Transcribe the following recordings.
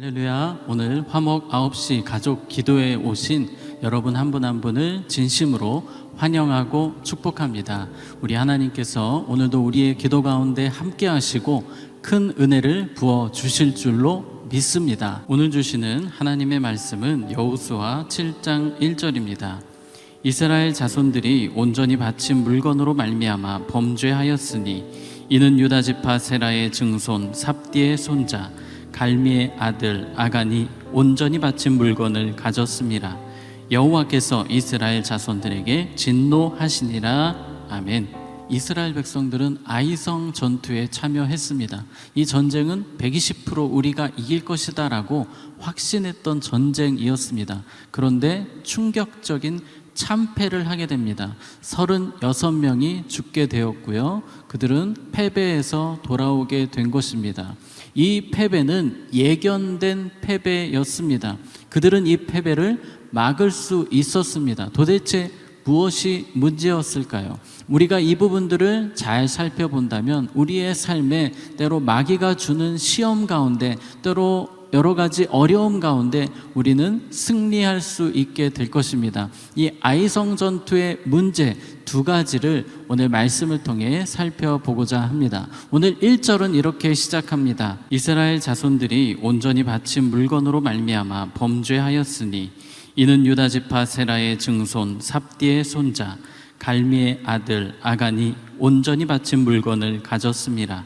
할렐루야. 오늘 화목 9시 가족 기도에 오신 여러분 한 분 한 분을 진심으로 환영하고 축복합니다. 우리 하나님께서 오늘도 우리의 기도 가운데 함께 하시고 큰 은혜를 부어 주실 줄로 믿습니다. 오늘 주시는 하나님의 말씀은 여호수아 7장 1절입니다. 이스라엘 자손들이 온전히 바친 물건으로 말미암아 범죄하였으니 이는 유다 지파 세라의 증손 삽디의 손자 갈미의 아들 아간이 온전히 바친 물건을 가졌습니다. 여호와께서 이스라엘 자손들에게 진노하시니라. 아멘. 이스라엘 백성들은 아이성 전투에 참여했습니다. 이 전쟁은 120% 우리가 이길 것이다 라고 확신했던 전쟁이었습니다. 그런데 충격적인 참패를 하게 됩니다. 36명이 죽게 되었고요. 그들은 패배해서 돌아오게 된 것입니다. 이 패배는 예견된 패배였습니다. 그들은 이 패배를 막을 수 있었습니다. 도대체 무엇이 문제였을까요? 우리가 이 부분들을 잘 살펴본다면 우리의 삶에 때로 마귀가 주는 시험 가운데, 때로 여러 가지 어려움 가운데 우리는 승리할 수 있게 될 것입니다. 이 아이성 전투의 문제 두 가지를 오늘 말씀을 통해 살펴보고자 합니다. 오늘 1절은 이렇게 시작합니다. 이스라엘 자손들이 온전히 바친 물건으로 말미암아 범죄하였으니 이는 유다 지파 세라의 증손 삽디의 손자 갈미의 아들 아간이 온전히 바친 물건을 가졌습니다.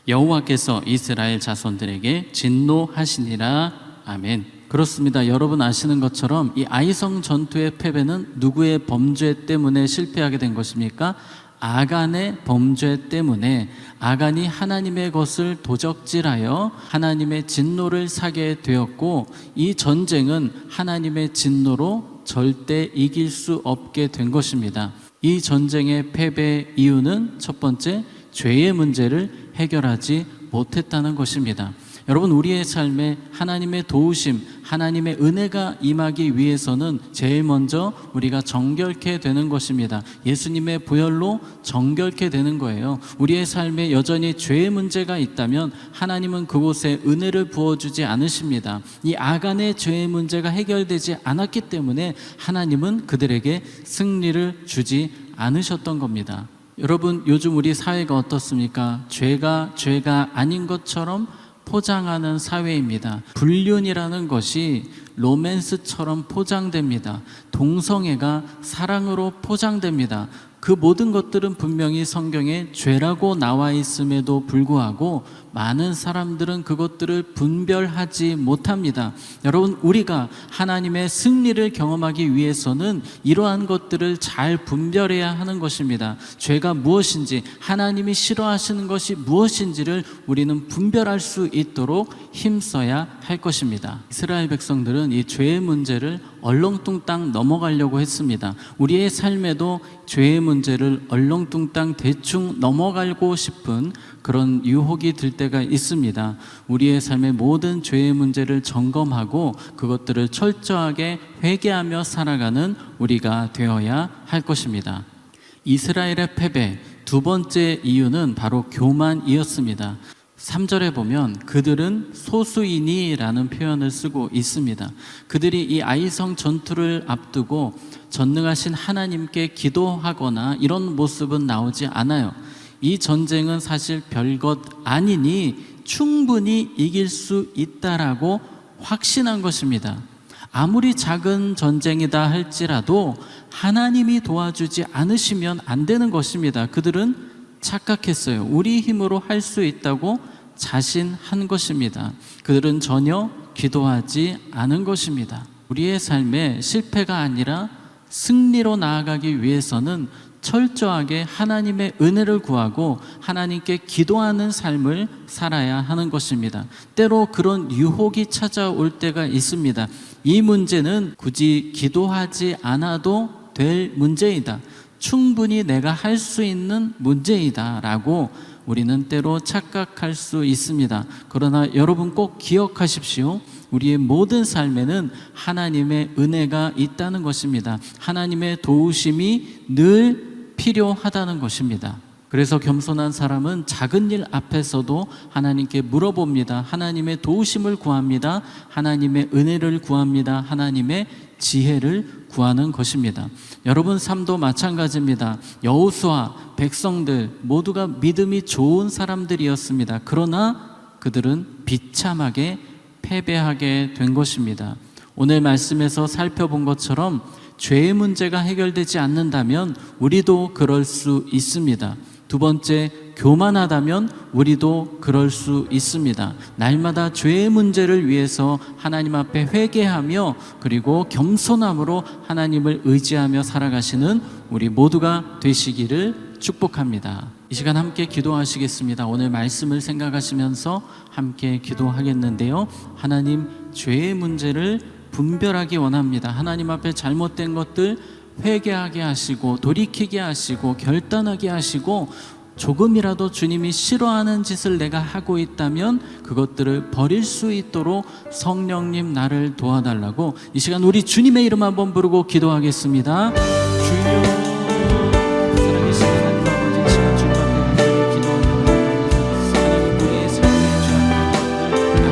여호와께서 이스라엘 자손들에게 진노하시니라. 아멘. 그렇습니다. 여러분 아시는 것처럼 이 아이성 전투의 패배는 누구의 범죄 때문에 실패하게 된 것입니까? 아간의 범죄 때문에 아간이 하나님의 것을 도적질하여 하나님의 진노를 사게 되었고, 이 전쟁은 하나님의 진노로 절대 이길 수 없게 된 것입니다. 이 전쟁의 패배의 이유는 첫 번째, 죄의 문제를 해결하지 못했다는 것입니다. 여러분, 우리의 삶에 하나님의 도우심, 하나님의 은혜가 임하기 위해서는 제일 먼저 우리가 정결케 되는 것입니다. 예수님의 보혈로 정결케 되는 거예요. 우리의 삶에 여전히 죄의 문제가 있다면 하나님은 그곳에 은혜를 부어주지 않으십니다. 이 아간의 죄의 문제가 해결되지 않았기 때문에 하나님은 그들에게 승리를 주지 않으셨던 겁니다. 여러분, 요즘 우리 사회가 어떻습니까? 죄가 아닌 것처럼 포장하는 사회입니다. 불륜이라는 것이 로맨스처럼 포장됩니다. 동성애가 사랑으로 포장됩니다. 그 모든 것들은 분명히 성경에 죄라고 나와 있음에도 불구하고 많은 사람들은 그것들을 분별하지 못합니다. 여러분, 우리가 하나님의 승리를 경험하기 위해서는 이러한 것들을 잘 분별해야 하는 것입니다. 죄가 무엇인지, 하나님이 싫어하시는 것이 무엇인지를 우리는 분별할 수 있도록 힘써야 할 것입니다. 이스라엘 백성들은 이 죄의 문제를 얼렁뚱땅 넘어가려고 했습니다. 우리의 삶에도 죄의 문제를 얼렁뚱땅 대충 넘어가고 싶은 그런 유혹이 들 때가 있습니다. 우리의 삶의 모든 죄의 문제를 점검하고 그것들을 철저하게 회개하며 살아가는 우리가 되어야 할 것입니다. 이스라엘의 패배 두 번째 이유는 바로 교만이었습니다. 3절에 보면 그들은 소수이니라는 표현을 쓰고 있습니다. 그들이 이 아이성 전투를 앞두고 전능하신 하나님께 기도하거나 이런 모습은 나오지 않아요. 이 전쟁은 사실 별것 아니니 충분히 이길 수 있다라고 확신한 것입니다. 아무리 작은 전쟁이다 할지라도 하나님이 도와주지 않으시면 안 되는 것입니다. 그들은 착각했어요. 우리 힘으로 할 수 있다고 자신한 것입니다. 그들은 전혀 기도하지 않은 것입니다. 우리의 삶에 실패가 아니라 승리로 나아가기 위해서는 철저하게 하나님의 은혜를 구하고 하나님께 기도하는 삶을 살아야 하는 것입니다. 때로 그런 유혹이 찾아올 때가 있습니다. 이 문제는 굳이 기도하지 않아도 될 문제이다. 충분히 내가 할 수 있는 문제이다 라고 우리는 때로 착각할 수 있습니다. 그러나 여러분 꼭 기억하십시오. 우리의 모든 삶에는 하나님의 은혜가 있다는 것입니다. 하나님의 도우심이 늘 필요하다는 것입니다. 그래서 겸손한 사람은 작은 일 앞에서도 하나님께 물어봅니다. 하나님의 도우심을 구합니다. 하나님의 은혜를 구합니다. 하나님의 지혜를 구하는 것입니다. 여러분 삶도 마찬가지입니다. 여호수아 백성들 모두가 믿음이 좋은 사람들이었습니다. 그러나 그들은 비참하게 패배하게 된 것입니다. 오늘 말씀에서 살펴본 것처럼 죄의 문제가 해결되지 않는다면 우리도 그럴 수 있습니다. 두 번째, 교만하다면 우리도 그럴 수 있습니다. 날마다 죄의 문제를 위해서 하나님 앞에 회개하며 그리고 겸손함으로 하나님을 의지하며 살아가시는 우리 모두가 되시기를 축복합니다. 이 시간 함께 기도하시겠습니다. 오늘 말씀을 생각하시면서 함께 기도하겠는데요. 하나님, 죄의 문제를 분별하기 원합니다. 하나님 앞에 잘못된 것들 회개하게 하시고 돌이키게 하시고 결단하게 하시고 조금이라도 주님이 싫어하는 짓을 내가 하고 있다면 그것들을 버릴 수 있도록 성령님 나를 도와달라고 이 시간 우리 주님의 이름 한번 부르고 기도하겠습니다. 주여 살아계신 하나님 아버지, 이 시간 주님 앞에 간절히 기도하며 나아갑니다. 하나님, 우리의 삶의 죄악된 것들,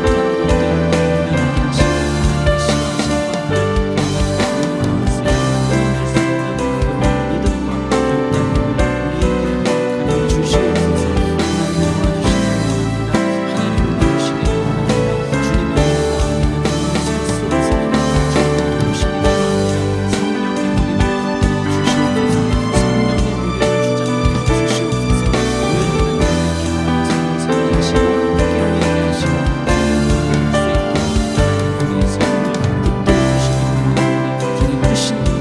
악한 것들을 분별하게 하시고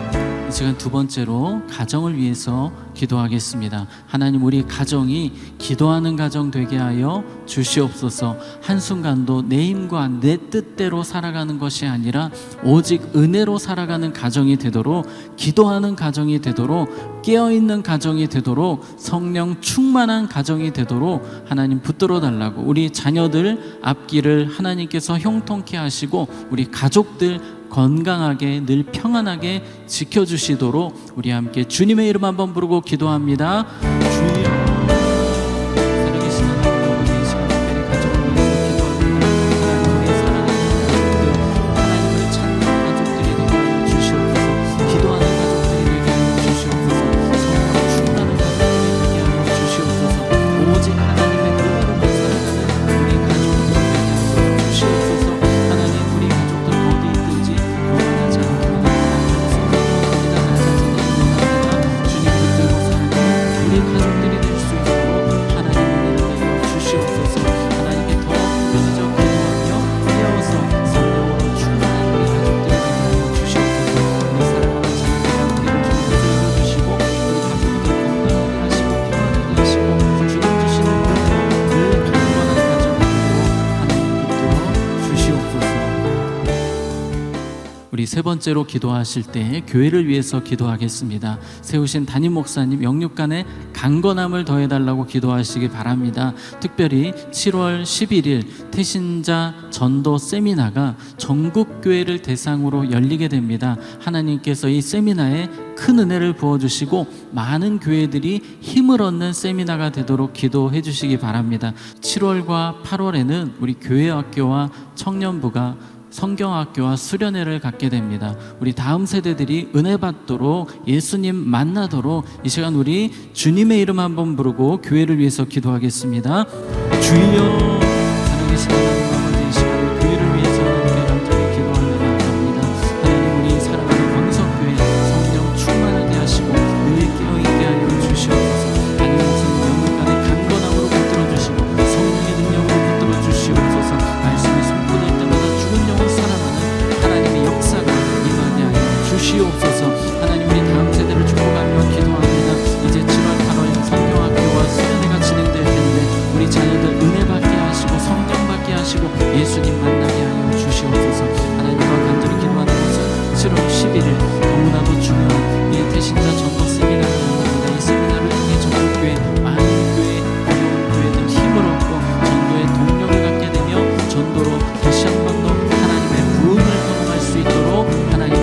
하나님이 싫어하시는 두 번째로 가정을 위해서 기도하겠습니다. 하나님, 우리 가정이 기도하는 가정 되게 하여 주시옵소서. 한순간도 내 힘과 내 뜻대로 살아가는 것이 아니라 오직 은혜로 살아가는 가정이 되도록, 기도하는 가정이 되도록, 깨어있는 가정이 되도록, 성령 충만한 가정이 되도록 하나님 붙들어 달라고, 우리 자녀들 앞길을 하나님께서 형통케 하시고 우리 가족들 건강하게 늘 평안하게 지켜주시도록 우리 함께 주님의 이름 한번 부르고 기도합니다. 주여 살아계신 하나님 아버지, 이 시간 특별히 가정을 위해서 기도합니다. 하나님, 우리의 사랑하는 가족들, 하나님을 찾는 가족들이 되게 하여 주시옵소서. 기도하는 가족들이 되게 하여 주시옵소서. 성령 충만한 가족들이 되게 하여 주시옵소서. 오직 하나님의 은혜로만 살아가는 우리 가족들이 되게 하여 주시옵소서. 하나님, 우리 가족들 어디 있든지 교만하지 않게 원합니다. 주님 붙들고 살아가는 우리 가족들이 될 수 있도록 하나님 은혜를 내려 주시옵소서. 하나님께 더 부르짖어 기도하며 깨어서 성령으로 충만한 우리 가족들이 되게 하여 주시옵소서. 우리 사랑하는 자녀들 주님 붙들어 주시고 우리 가족들 건강하게 하시고 평안하게 하시고 주님 주시는 은혜로 늘 강건한 가정이 되도록 하나님 붙들어 주시옵소서. 우리 세 번째로 기도하실 때 교회를 위해서 기도하겠습니다. 세우신 담임 목사님 영육간에 강건함을 더해달라고 기도하시기 바랍니다. 특별히 7월 11일 태신자 전도 세미나가 전국 교회를 대상으로 열리게 됩니다. 하나님께서 이 세미나에 큰 은혜를 부어주시고 많은 교회들이 힘을 얻는 세미나가 되도록 기도해 주시기 바랍니다. 7월과 8월에는 우리 교회학교와 청년부가 성경학교와 수련회를 갖게 됩니다. 우리 다음 세대들이 은혜 받도록 예수님 만나도록 이 시간 우리 주님의 이름 한번 부르고 교회를 위해서 기도하겠습니다. 주여 살아계신 하나님 아버지, 이 시간 교회를 위해서 함께 간절히 기도하며 나아갑니다. 하나님, 우리 사랑하는 광석교회 성령 충만하게 하시고 늘 깨어있게 하여 주시옵소서. 담임 목사님 영혼간의 강건함으로 붙들어 주시고 성령의 능력으로 붙들어 주시옵소서. 말씀이 선포될 때마다 죽은 영혼 살아나는 하나님의 역사가 임하게 하여 주시옵소서. 하나님, 우리 다음 세대를 축복하며 기도합니다. 이제 7월 8월 성경학교와 수련회가 진행될 텐데 우리 자녀들 은혜 받게 하시고 성령 받게 하시고 예수님 만나게 하여 주시옵소서. 하나님과 간절히 기도하는 것은 7월 11일 너무나도 중요한 이 태신자 전도 세미나가 열립니다. 이 세미나를 통해 전국교회 많은 교회, 어려운 교회들 힘을 얻고 전도의 동력을 갖게 되며 전도로 다시 한 번 더 하나님의 부흥을 경험할 수 있도록 하나님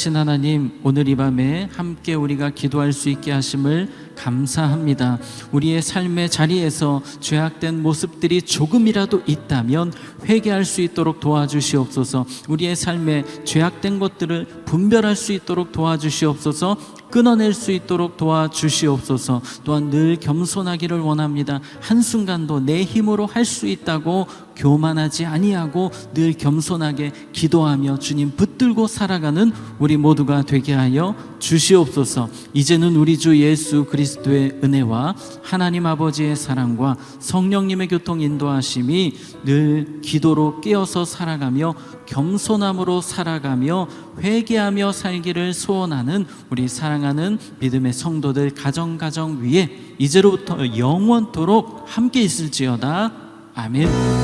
살아계신 하나님, 오늘 이 밤에 함께 우리가 기도할 수 있게 하심을 감사합니다. 우리의 삶의 자리에서 죄악된 모습들이 조금이라도 있다면 회개할 수 있도록 도와주시옵소서. 우리의 삶에 죄악된 것들을 분별할 수 있도록 도와주시옵소서. 끊어낼 수 있도록 도와주시옵소서. 또한 늘 겸손하기를 원합니다. 한순간도 내 힘으로 할 수 있다고 교만하지 아니하고 늘 겸손하게 기도하며 주님 붙들고 살아가는 우리 모두가 되게 하여 주시옵소서. 이제는 우리 주 예수 그리스도의 은혜와 하나님 아버지의 사랑과 성령님의 교통 인도하심이 늘 기도로 깨어서 살아가며 겸손함으로 살아가며 회개하며 살기를 소원하는 우리 사랑하는 믿음의 성도들 가정 위에 이제로부터 영원토록 함께 있을지어다. 아멘.